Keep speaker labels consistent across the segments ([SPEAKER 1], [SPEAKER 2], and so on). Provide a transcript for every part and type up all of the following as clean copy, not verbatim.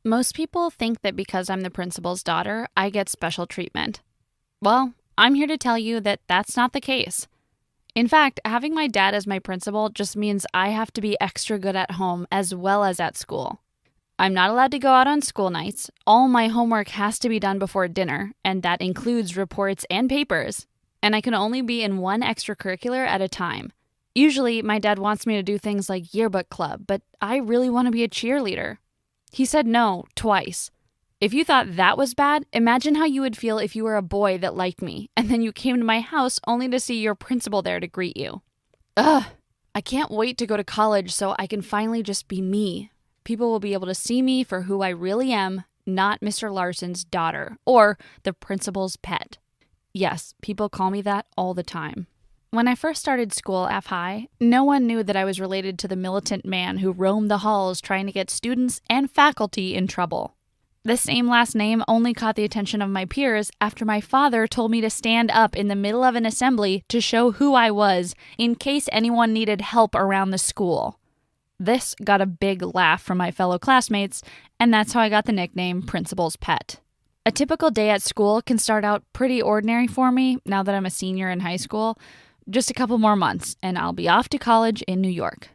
[SPEAKER 1] Most people think that because I'm the principal's daughter, I get special treatment. Well, I'm here to tell you that that's not the case. In fact, having my dad as my principal just means I have to be extra good at home as well as at school. I'm not allowed to go out on school nights. All my homework has to be done before dinner, and that includes reports and papers. And I can only be in one extracurricular at a time. Usually, my dad wants me to do things like yearbook club, but I really want to be a cheerleader. He said no twice. If you thought that was bad, imagine how you would feel if you were a boy that liked me, and then you came to my house only to see your principal there to greet you. Ugh! I can't wait to go to college so I can finally just be me. People will be able to see me for who I really am, not Mr. Larson's daughter, or the principal's pet. Yes, people call me that all the time. When I first started school F High, no one knew that I was related to the militant man who roamed the halls trying to get students and faculty in trouble. The same last name only caught the attention of my peers after my father told me to stand up in the middle of an assembly to show who I was in case anyone needed help around the school. This got a big laugh from my fellow classmates, and that's how I got the nickname Principal's Pet. A typical day at school can start out pretty ordinary for me now that I'm a senior in high school. Just a couple more months, and I'll be off to college in New York.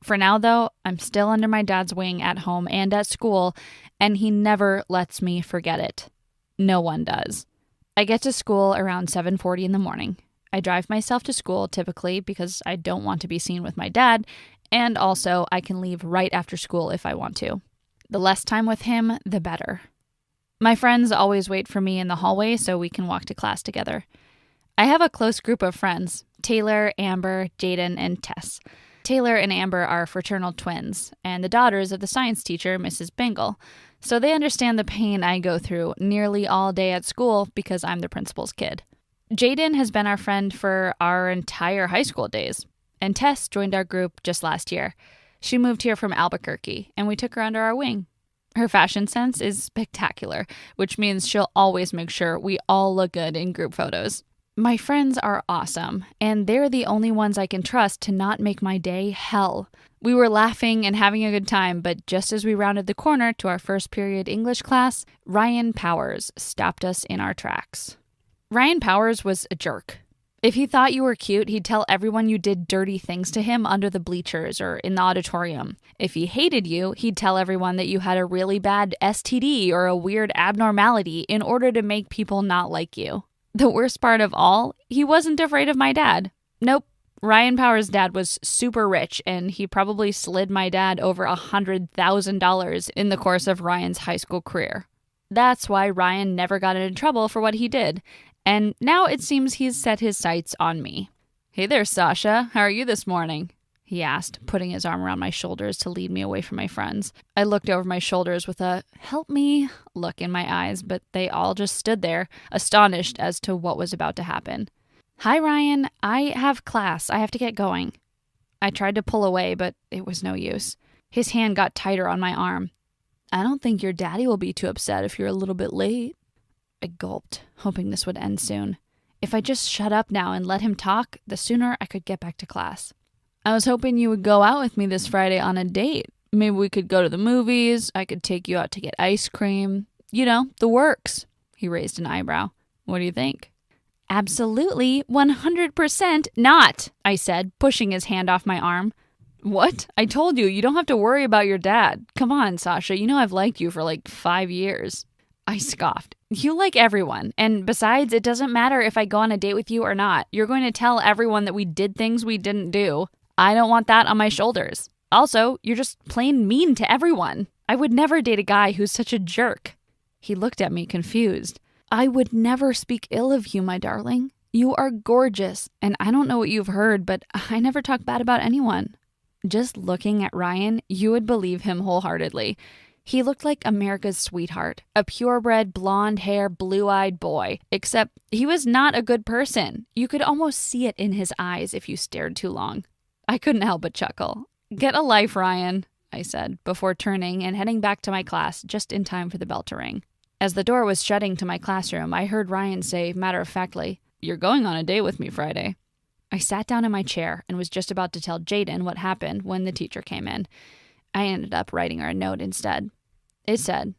[SPEAKER 1] For now, though, I'm still under my dad's wing at home and at school, and he never lets me forget it. No one does. I get to school around 7:40 in the morning. I drive myself to school typically because I don't want to be seen with my dad, and also I can leave right after school if I want to. The less time with him, the better. My friends always wait for me in the hallway so we can walk to class together. I have a close group of friends, Taylor, Amber, Jaden, and Tess. Taylor and Amber are fraternal twins, and the daughters of the science teacher, Mrs. Bingle, so they understand the pain I go through nearly all day at school because I'm the principal's kid. Jaden has been our friend for our entire high school days, and Tess joined our group just last year. She moved here from Albuquerque, and we took her under our wing. Her fashion sense is spectacular, which means she'll always make sure we all look good in group photos. My friends are awesome, and they're the only ones I can trust to not make my day hell. We were laughing and having a good time, but just as we rounded the corner to our first period English class, Ryan Powers stopped us in our tracks. Ryan Powers was a jerk. If he thought you were cute, he'd tell everyone you did dirty things to him under the bleachers or in the auditorium. If he hated you, he'd tell everyone that you had a really bad STD or a weird abnormality in order to make people not like you. The worst part of all, he wasn't afraid of my dad. Nope. Ryan Powers' dad was super rich, and he probably slid my dad over $100,000 in the course of Ryan's high school career. That's why Ryan never got into trouble for what he did, and now it seems he's set his sights on me. "Hey there, Sasha. How are you this morning?" he asked, putting his arm around my shoulders to lead me away from my friends. I looked over my shoulders with a "help me" look in my eyes, but they all just stood there, astonished as to what was about to happen. "Hi, Ryan. I have class. I have to get going." I tried to pull away, but it was no use. His hand got tighter on my arm. "I don't think your daddy will be too upset if you're a little bit late." I gulped, hoping this would end soon. If I just shut up now and let him talk, the sooner I could get back to class. "I was hoping you would go out with me this Friday on a date. Maybe we could go to the movies. I could take you out to get ice cream. You know, the works." He raised an eyebrow. "What do you think?" "Absolutely, 100% not," I said, pushing his hand off my arm. "What? I told you, you don't have to worry about your dad. Come on, Sasha, you know I've liked you for like 5 years. I scoffed. "You like everyone, and besides, it doesn't matter if I go on a date with you or not. You're going to tell everyone that we did things we didn't do. I don't want that on my shoulders. Also, you're just plain mean to everyone. I would never date a guy who's such a jerk." He looked at me confused. "I would never speak ill of you, my darling. You are gorgeous, and I don't know what you've heard, but I never talk bad about anyone." Just looking at Ryan, you would believe him wholeheartedly. He looked like America's sweetheart, a purebred, blonde-haired, blue-eyed boy, except he was not a good person. You could almost see it in his eyes if you stared too long. I couldn't help but chuckle. "Get a life, Ryan," I said, before turning and heading back to my class just in time for the bell to ring. As the door was shutting to my classroom, I heard Ryan say matter-of-factly, "You're going on a date with me Friday." I sat down in my chair and was just about to tell Jaden what happened when the teacher came in. I ended up writing her a note instead. It said,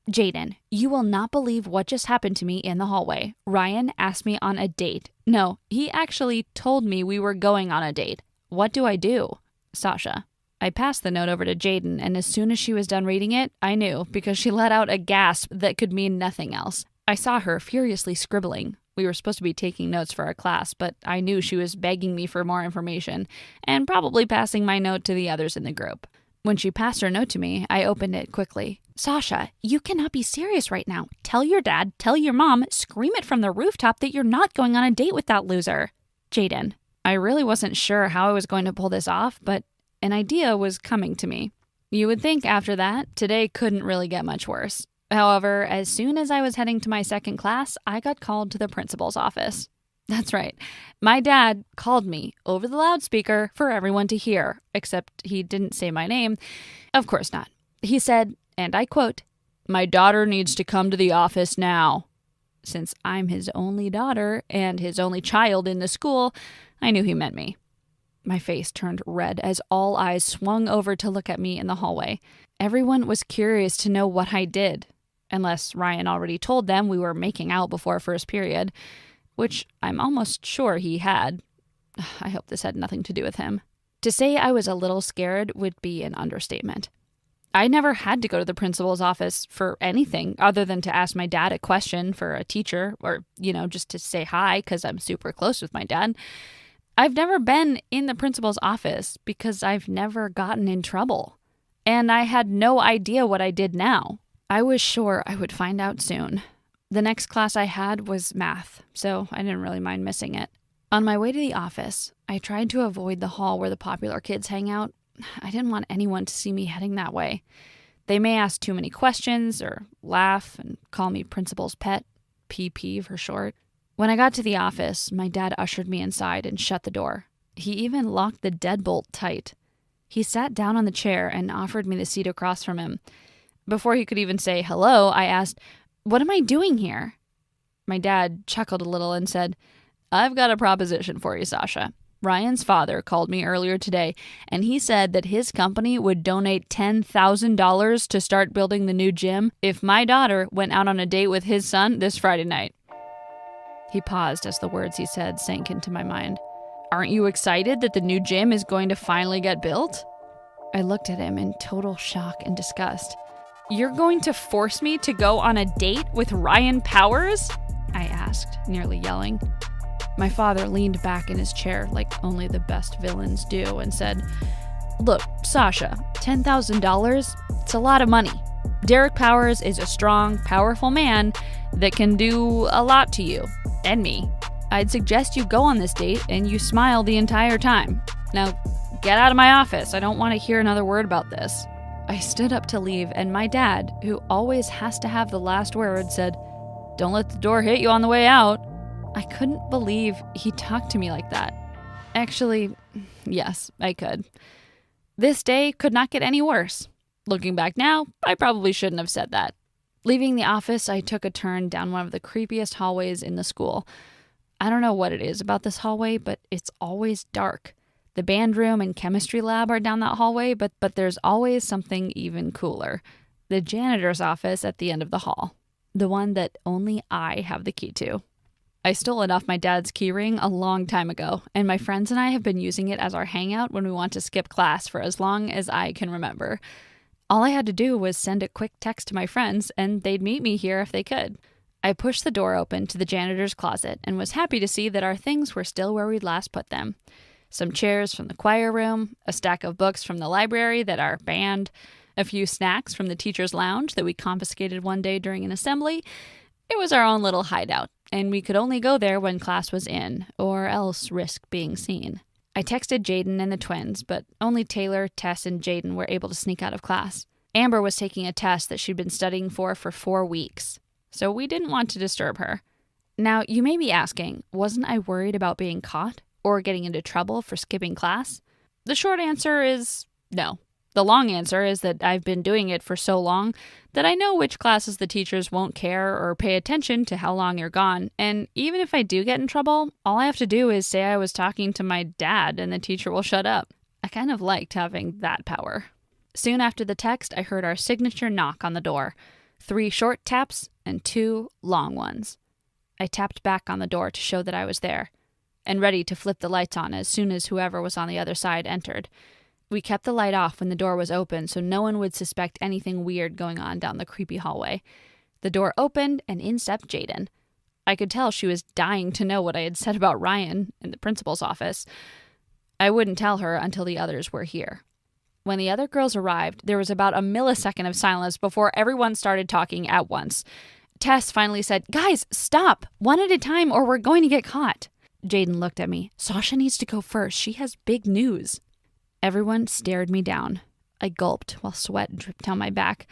[SPEAKER 1] Jaden, you will not believe what just happened to me in the hallway. Ryan asked me on a date. No, he actually told me we were going on a date. What do I do? Sasha. I passed the note over to Jaden, and as soon as she was done reading it, I knew because she let out a gasp that could mean nothing else. I saw her furiously scribbling. We were supposed to be taking notes for our class, but I knew she was begging me for more information and probably passing my note to the others in the group. When she passed her note to me, I opened it quickly. Sasha, you cannot be serious right now. Tell your dad, tell your mom, scream it from the rooftop that you're not going on a date with that loser. Jaden. I really wasn't sure how I was going to pull this off, but an idea was coming to me. You would think after that, today couldn't really get much worse. However, as soon as I was heading to my second class, I got called to the principal's office. That's right. My dad called me over the loudspeaker for everyone to hear, except he didn't say my name. Of course not. He said, and I quote, "My daughter needs to come to the office now." Since I'm his only daughter and his only child in the school, I knew he meant me. My face turned red as all eyes swung over to look at me in the hallway. Everyone was curious to know what I did, unless Ryan already told them we were making out before first period, which I'm almost sure he had. I hope this had nothing to do with him. To say I was a little scared would be an understatement. I never had to go to the principal's office for anything other than to ask my dad a question for a teacher or, just to say hi because I'm super close with my dad. I've never been in the principal's office because I've never gotten in trouble. And I had no idea what I did now. I was sure I would find out soon. The next class I had was math, so I didn't really mind missing it. On my way to the office, I tried to avoid the hall where the popular kids hang out. I didn't want anyone to see me heading that way. They may ask too many questions or laugh and call me principal's pet, PP for short. When I got to the office, my dad ushered me inside and shut the door. He even locked the deadbolt tight. He sat down on the chair and offered me the seat across from him. Before he could even say hello, I asked, "What am I doing here?" My dad chuckled a little and said, "I've got a proposition for you, Sasha. Ryan's father called me earlier today, and he said that his company would donate $10,000 to start building the new gym if my daughter went out on a date with his son this Friday night." He paused as the words he said sank into my mind. "Aren't you excited that the new gym is going to finally get built?" I looked at him in total shock and disgust. "You're going to force me to go on a date with Ryan Powers?" I asked, nearly yelling. My father leaned back in his chair like only the best villains do and said, "Look, Sasha, $10,000, it's a lot of money. Derek Powers is a strong, powerful man that can do a lot to you and me. I'd suggest you go on this date and you smile the entire time. Now, get out of my office. I don't want to hear another word about this." I stood up to leave, and my dad, who always has to have the last word, said, "Don't let the door hit you on the way out." I couldn't believe he talked to me like that. Actually, yes, I could. This day could not get any worse. Looking back now, I probably shouldn't have said that. Leaving the office, I took a turn down one of the creepiest hallways in the school. I don't know what it is about this hallway, but it's always dark. The band room and chemistry lab are down that hallway, but there's always something even cooler. The janitor's office at the end of the hall. The one that only I have the key to. I stole it off my dad's keyring a long time ago, and my friends and I have been using it as our hangout when we want to skip class for as long as I can remember. All I had to do was send a quick text to my friends, and they'd meet me here if they could. I pushed the door open to the janitor's closet and was happy to see that our things were still where we'd last put them. Some chairs from the choir room, a stack of books from the library that are banned, a few snacks from the teacher's lounge that we confiscated one day during an assembly. It was our own little hideout, and we could only go there when class was in, or else risk being seen. I texted Jaden and the twins, but only Taylor, Tess, and Jaden were able to sneak out of class. Amber was taking a test that she'd been studying for 4 weeks, so we didn't want to disturb her. Now, you may be asking, wasn't I worried about being caught or getting into trouble for skipping class? The short answer is no. The long answer is that I've been doing it for so long that I know which classes the teachers won't care or pay attention to how long you're gone, and even if I do get in trouble, all I have to do is say I was talking to my dad and the teacher will shut up. I kind of liked having that power. Soon after the text, I heard our signature knock on the door. 3 short taps and 2 long ones. I tapped back on the door to show that I was there, and ready to flip the lights on as soon as whoever was on the other side entered. We kept the light off when the door was open so no one would suspect anything weird going on down the creepy hallway. The door opened, and in stepped Jaden. I could tell she was dying to know what I had said about Ryan in the principal's office. I wouldn't tell her until the others were here. When the other girls arrived, there was about a millisecond of silence before everyone started talking at once. Tess finally said, "Guys, stop! One at a time or we're going to get caught." Jaden looked at me. "Sasha needs to go first. She has big news." Everyone stared me down. I gulped while sweat dripped down my back.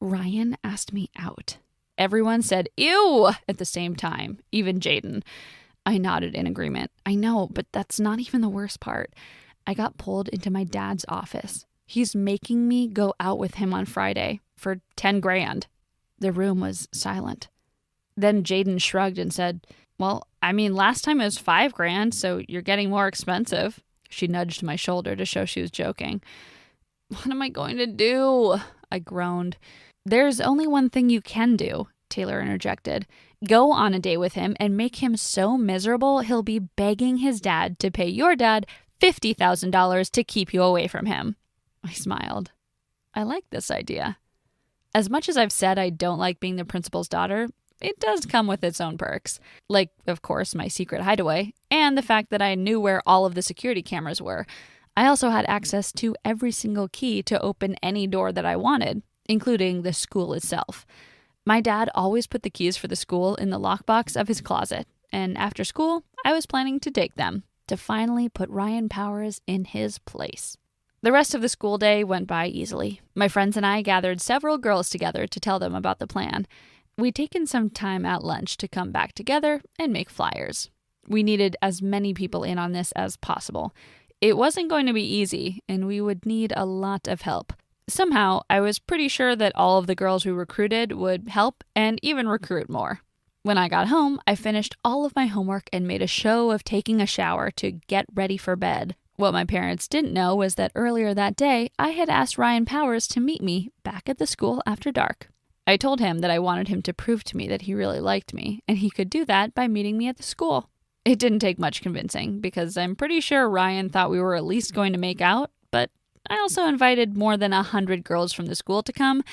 [SPEAKER 1] Ryan asked me out. Everyone said, "Ew!" at the same time, even Jaden. I nodded in agreement. I know, but that's not even the worst part. I got pulled into my dad's office. He's making me go out with him on Friday for 10 grand. The room was silent. Then Jaden shrugged and said, "Well, I mean, last time it was 5 grand, so you're getting more expensive." She nudged my shoulder to show she was joking. "What am I going to do?" I groaned. "There's only one thing you can do," Taylor interjected. "Go on a date with him and make him so miserable he'll be begging his dad to pay your dad $50,000 to keep you away from him." I smiled. I like this idea. As much as I've said I don't like being the principal's daughter, it does come with its own perks. Like, of course, my secret hideaway, and the fact that I knew where all of the security cameras were. I also had access to every single key to open any door that I wanted, including the school itself. My dad always put the keys for the school in the lockbox of his closet, and after school, I was planning to take them to finally put Ryan Powers in his place. The rest of the school day went by easily. My friends and I gathered several girls together to tell them about the plan. We'd taken some time at lunch to come back together and make flyers. We needed as many people in on this as possible. It wasn't going to be easy, and we would need a lot of help. Somehow, I was pretty sure that all of the girls we recruited would help and even recruit more. When I got home, I finished all of my homework and made a show of taking a shower to get ready for bed. What my parents didn't know was that earlier that day, I had asked Ryan Powers to meet me back at the school after dark. I told him that I wanted him to prove to me that he really liked me, and he could do that by meeting me at the school. It didn't take much convincing, because I'm pretty sure Ryan thought we were at least going to make out, but I also invited more than 100 girls from the school to come,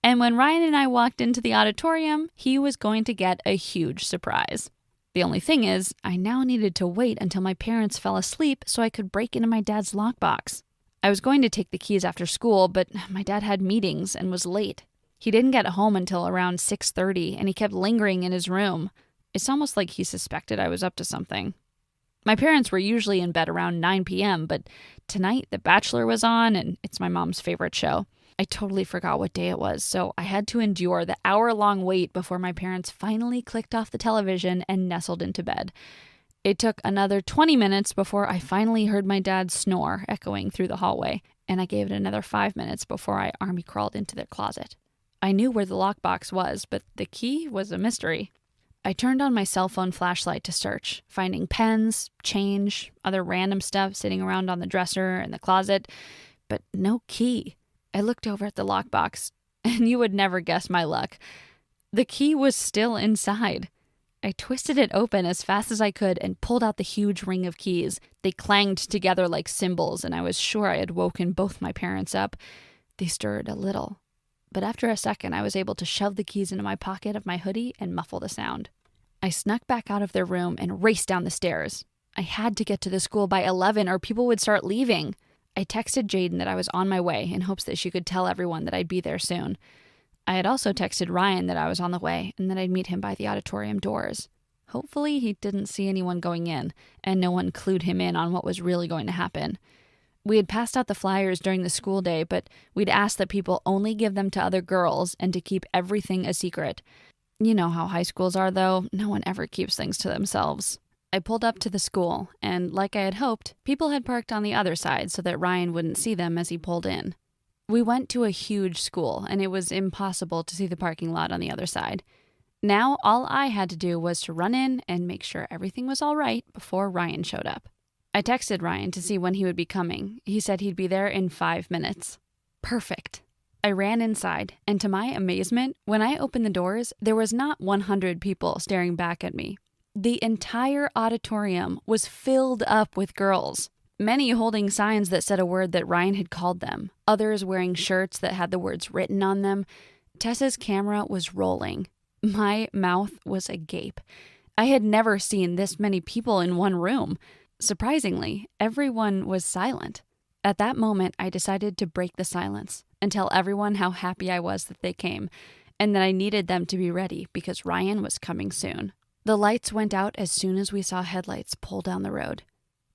[SPEAKER 1] and when Ryan and I walked into the auditorium, he was going to get a huge surprise. The only thing is, I now needed to wait until my parents fell asleep so I could break into my dad's lockbox. I was going to take the keys after school, but my dad had meetings and was late. He didn't get home until around 6:30, and he kept lingering in his room. It's almost like he suspected I was up to something. My parents were usually in bed around 9 p.m., but tonight The Bachelor was on, and it's my mom's favorite show. I totally forgot what day it was, so I had to endure the hour-long wait before my parents finally clicked off the television and nestled into bed. It took another 20 minutes before I finally heard my dad's snore echoing through the hallway, and I gave it another 5 minutes before I army crawled into their closet. I knew where the lockbox was, but the key was a mystery. I turned on my cell phone flashlight to search, finding pens, change, other random stuff sitting around on the dresser and the closet, but no key. I looked over at the lockbox, and you would never guess my luck. The key was still inside. I twisted it open as fast as I could and pulled out the huge ring of keys. They clanged together like cymbals, and I was sure I had woken both my parents up. They stirred a little. But after a second, I was able to shove the keys into my pocket of my hoodie and muffle the sound. I snuck back out of their room and raced down the stairs. I had to get to the school by 11 or people would start leaving. I texted Jaden that I was on my way in hopes that she could tell everyone that I'd be there soon. I had also texted Ryan that I was on the way and that I'd meet him by the auditorium doors. Hopefully he didn't see anyone going in, and no one clued him in on what was really going to happen. We had passed out the flyers during the school day, but we'd asked that people only give them to other girls and to keep everything a secret. You know how high schools are, though. No one ever keeps things to themselves. I pulled up to the school, and like I had hoped, people had parked on the other side so that Ryan wouldn't see them as he pulled in. We went to a huge school, and it was impossible to see the parking lot on the other side. Now, all I had to do was to run in and make sure everything was all right before Ryan showed up. I texted Ryan to see when he would be coming. He said he'd be there in 5 minutes. Perfect. I ran inside, and to my amazement, when I opened the doors, there was not 100 people staring back at me. The entire auditorium was filled up with girls, many holding signs that said a word that Ryan had called them, others wearing shirts that had the words written on them. Tessa's camera was rolling. My mouth was agape. I had never seen this many people in one room. Surprisingly, everyone was silent. At that moment, I decided to break the silence and tell everyone how happy I was that they came, and that I needed them to be ready because Ryan was coming soon. The lights went out as soon as we saw headlights pull down the road.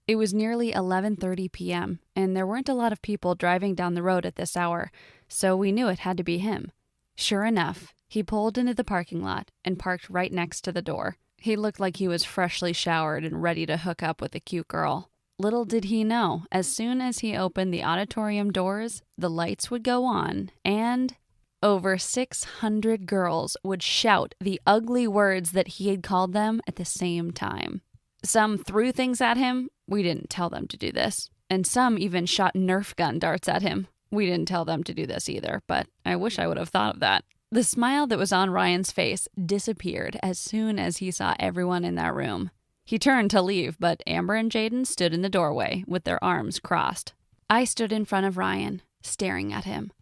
[SPEAKER 1] It was nearly 11:30 p.m., and there weren't a lot of people driving down the road at this hour, so we knew it had to be him. Sure enough, he pulled into the parking lot and parked right next to the door. He looked like he was freshly showered and ready to hook up with a cute girl. Little did he know, as soon as he opened the auditorium doors, the lights would go on, and over 600 girls would shout the ugly words that he had called them at the same time. Some threw things at him. We didn't tell them to do this. And some even shot Nerf gun darts at him. We didn't tell them to do this either, but I wish I would have thought of that. The smile that was on Ryan's face disappeared as soon as he saw everyone in that room. He turned to leave, but Amber and Jaden stood in the doorway with their arms crossed. I stood in front of Ryan, staring at him.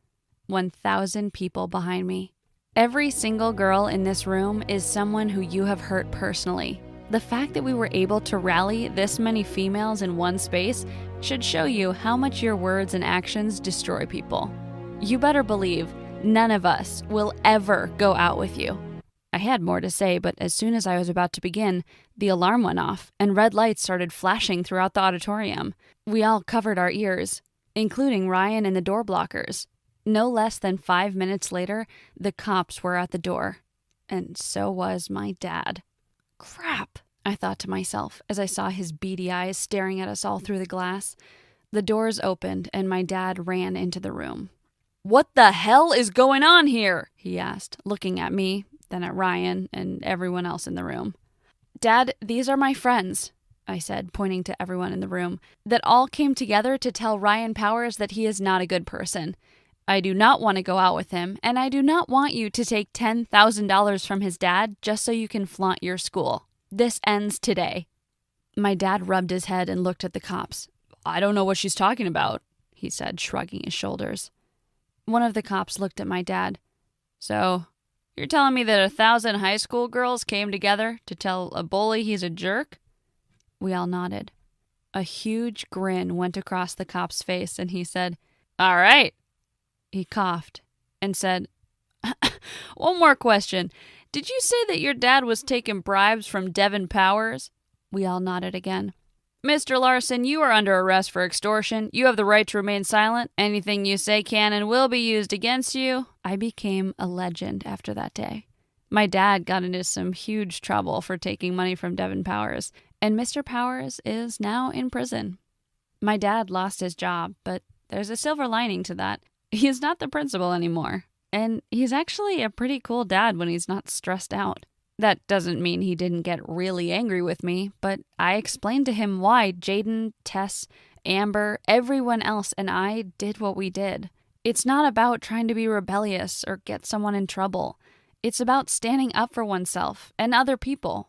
[SPEAKER 1] 1,000 people behind me. Every single girl in this room is someone who you have hurt personally. The fact that we were able to rally this many females in one space should show you how much your words and actions destroy people. You better believe none of us will ever go out with you. I had more to say, but as soon as I was about to begin, the alarm went off and red lights started flashing throughout the auditorium. We all covered our ears, including Ryan and the door blockers. No less than 5 minutes later, the cops were at the door, and so was my dad. Crap, I thought to myself as I saw his beady eyes staring at us all through the glass. The doors opened and my dad ran into the room. "What the hell is going on here?" he asked, looking at me, then at Ryan and everyone else in the room. "Dad, these are my friends," I said, pointing to everyone in the room, "that all came together to tell Ryan Powers that he is not a good person. I do not want to go out with him, and I do not want you to take $10,000 from his dad just so you can flaunt your school. This ends today." My dad rubbed his head and looked at the cops. "I don't know what she's talking about," he said, shrugging his shoulders. One of the cops looked at my dad. "So, you're telling me that 1,000 high school girls came together to tell a bully he's a jerk?" We all nodded. A huge grin went across the cop's face, and he said, "All right." He coughed and said, "One more question. Did you say that your dad was taking bribes from Devin Powers?" We all nodded again. "Mr. Larson, you are under arrest for extortion. You have the right to remain silent. Anything you say can and will be used against you." I became a legend after that day. My dad got into some huge trouble for taking money from Devin Powers, and Mr. Powers is now in prison. My dad lost his job, but there's a silver lining to that. He's not the principal anymore, and he's actually a pretty cool dad when he's not stressed out. That doesn't mean he didn't get really angry with me, but I explained to him why Jaden, Tess, Amber, everyone else, and I did what we did. It's not about trying to be rebellious or get someone in trouble. It's about standing up for oneself and other people